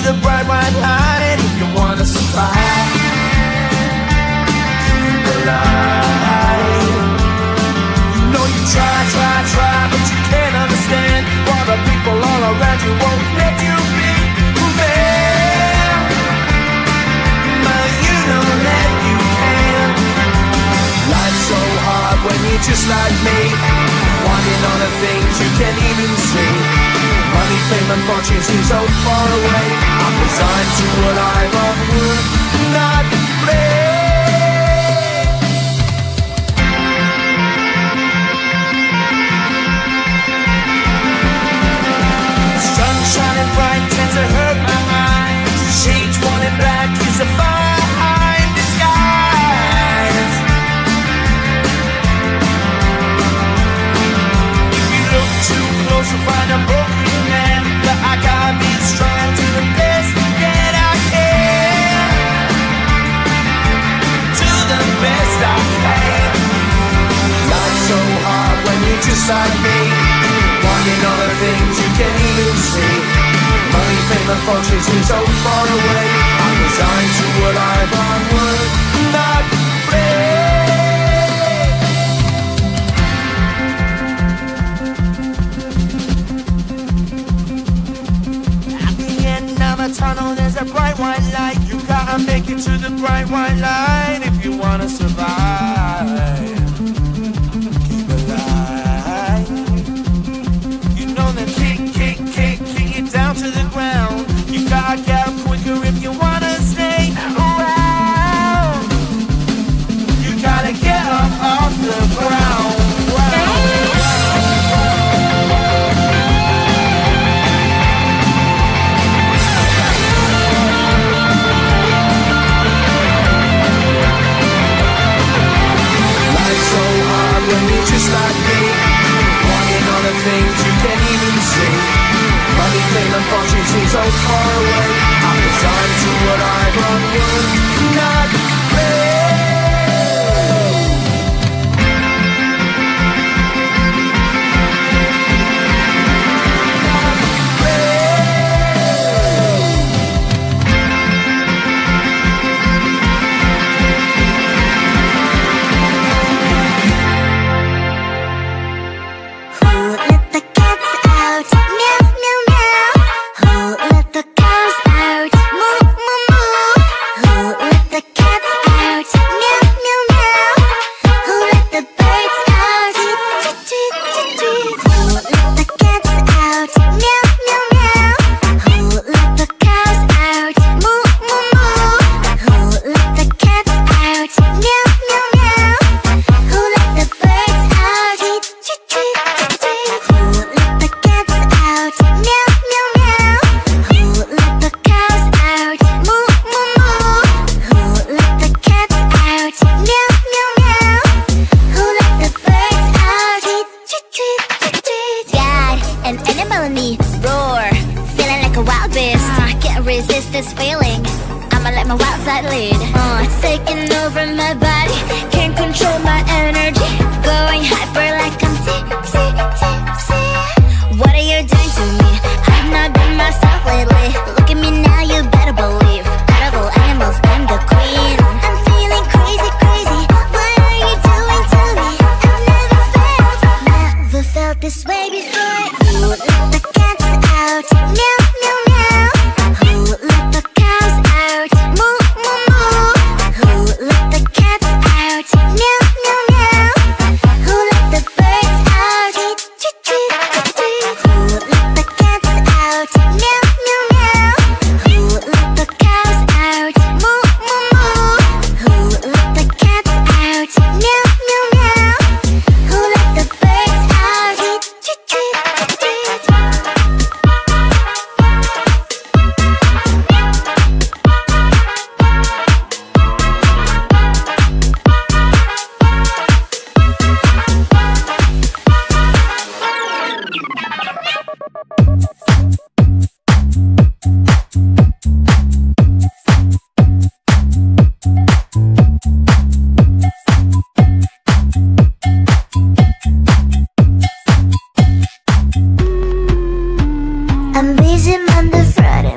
the bright white light if you wanna survive. Keep alive. You know you try, but you can't understand why the people all around you won't let you be who they are. But you know that you can. Life's so hard when you're just like me, wanting all the things you can't even see. Money, fame and fortune seem so far away. I'm resigned to what I've would not play. Sun shining bright tends to hurt my eyes. Shades worn in black is a fine disguise. If you look too close you'll find a broken man, but I gotta be strong to the best that I can. To the best I can. Life's so hard when you're just like me, wanting all the things you can't even see. Money, fame and fortune seem so far away. I'm resigned to what I've would not play. At the end of a tunnel there's a bright white light. You gotta make it to the bright white light if you wanna survive. Keep alive. You know that kick it down to the ground. You gotta get up quicker if you wanna stay around. You gotta get up off the ground. Life's so hard when you're just like me, wanting all the things you can't even see. Money, fame and fortune seem so far away. I'm resigned to what I've would not play. I'm busy Monday, Friday,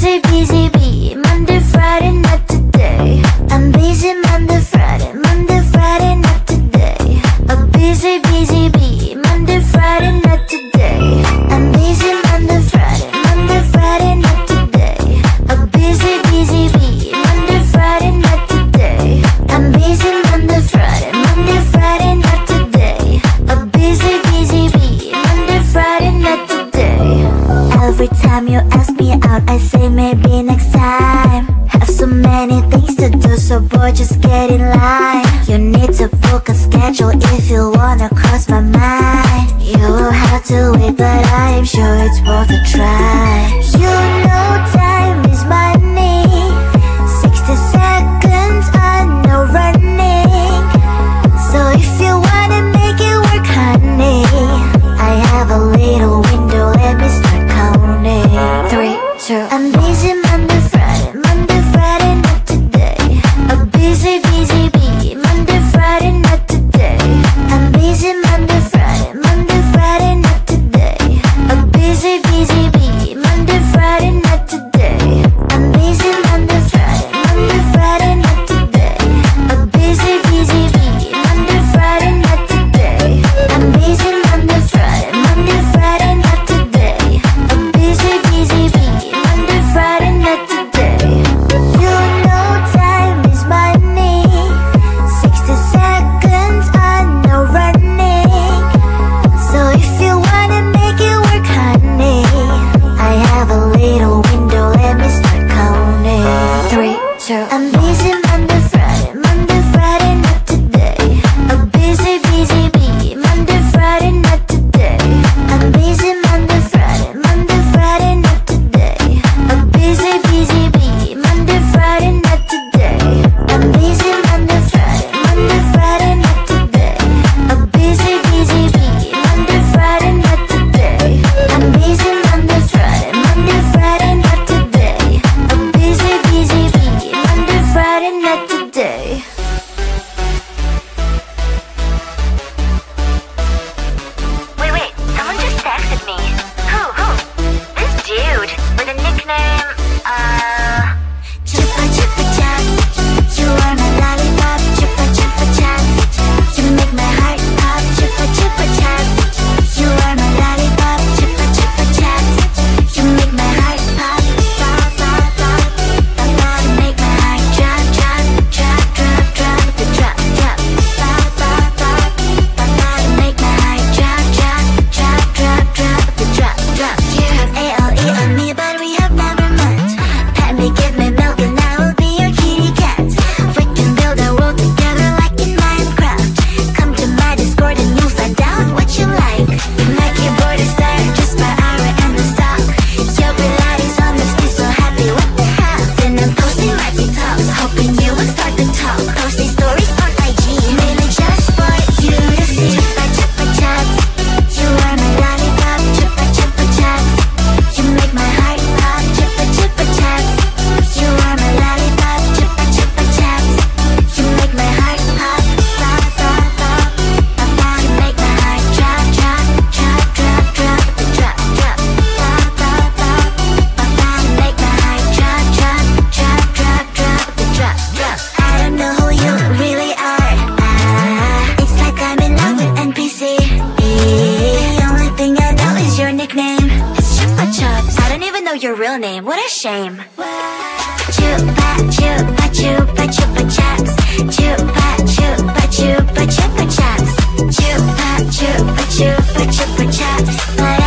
busy, busy bee. Monday, Friday, not today. I'm busy Monday, Friday, Monday, Friday, not today. A busy, busy bee. Monday, Friday, not today. I'm busy Monday, Friday, Monday, Friday, not today. A busy, busy bee. Monday, Friday, not today. I'm busy Monday, Friday, Monday, Friday, not today. A busy, busy bee. Monday, Friday, not today. Every time you ask me out, I say maybe next time. Have so many things to do, so boy, just get in line. You need to book a schedule if you wanna cross my mind. You will have to wait, but I am sure it's worth a try. You know time is money. 60 seconds, I know running. So if you wanna make it work, honey, I have a little window, let me start counting. 3, 2, I'm busy Monday, Friday, Monday, Friday, not today. A busy, busy bee. Monday, Friday, not today. I'm busy Monday, Friday, Monday, Friday, not today. A busy, busy bee. Monday, Friday, not today. I'm busy Monday, Friday, Monday, Friday, not today. A busy, busy bee. Monday, Friday, not today. I'm busy Monday, Friday, Monday, Friday, not today. A busy, busy bee. Monday, Friday, not today. You know time is money. 60 seconds, I know running. So if you wanna make it work, honey, I have a little window, let me start counting. 3, 2, I'm busy Monday, Friday, Monday, Friday, not today. A busy, busy bee. Monday, Friday, not today. I'm busy Monday, Friday, Monday, Friday, not today. A busy, busy bee. Monday, Friday, not today. I'm busy Monday, Friday, Monday, Friday, not today. A busy, busy bee. Monday, Friday, not today. I'm busy Monday, Friday, Monday, Friday, not today. A busy, busy bee. Monday, Friday, not today. Wait, someone just texted me. Who? This dude with a nickname, Chupa chupa chops, you are my lollipop. Chupa chupa chops, you make my heart pop. Chupa chupa chops, you are my lollipop. Chupa chupa chops, you make my heart pop. Pop pop pop, pop pop. You make my heart drop drop drop drop drop drop drop. Pop pop pop, pop pop. You make my heart drop drop drop drop drop drop drop. You have ALE on me, but we have never met. Pat me, give me milk, and I will be your kitty cat. We can build a world together like in Minecraft. Come to my Discord and you'll find out what you like. My keyboard is there just by hour and the stock. Your is on this, be so happy what they have. Then I'm posting my TikToks, hoping you will start to talk. Posting stories on IG, mainly just for you to see. Chupa chupa chops, you are my lollipop. Chupa chupa chops, you make my heart pop. Chupa chupa chops, you are my lollipop. Chupa chupa chops, you make my heart pop. Pop pop pop, pop pop. You make my heart drop drop drop drop drop drop drop. Pop pop pop, pop pop. You make my heart drop drop drop drop drop drop drop. I don't know who you really are. It's like I'm in love with NPC. The only thing I know is your nickname. It's Chupa Chops. I don't even know your real name. What a shame. Chupa chupa chupa chupa chops. Chupa chupa chupa chupa chops. Chupa chupa chupa chupa chops. But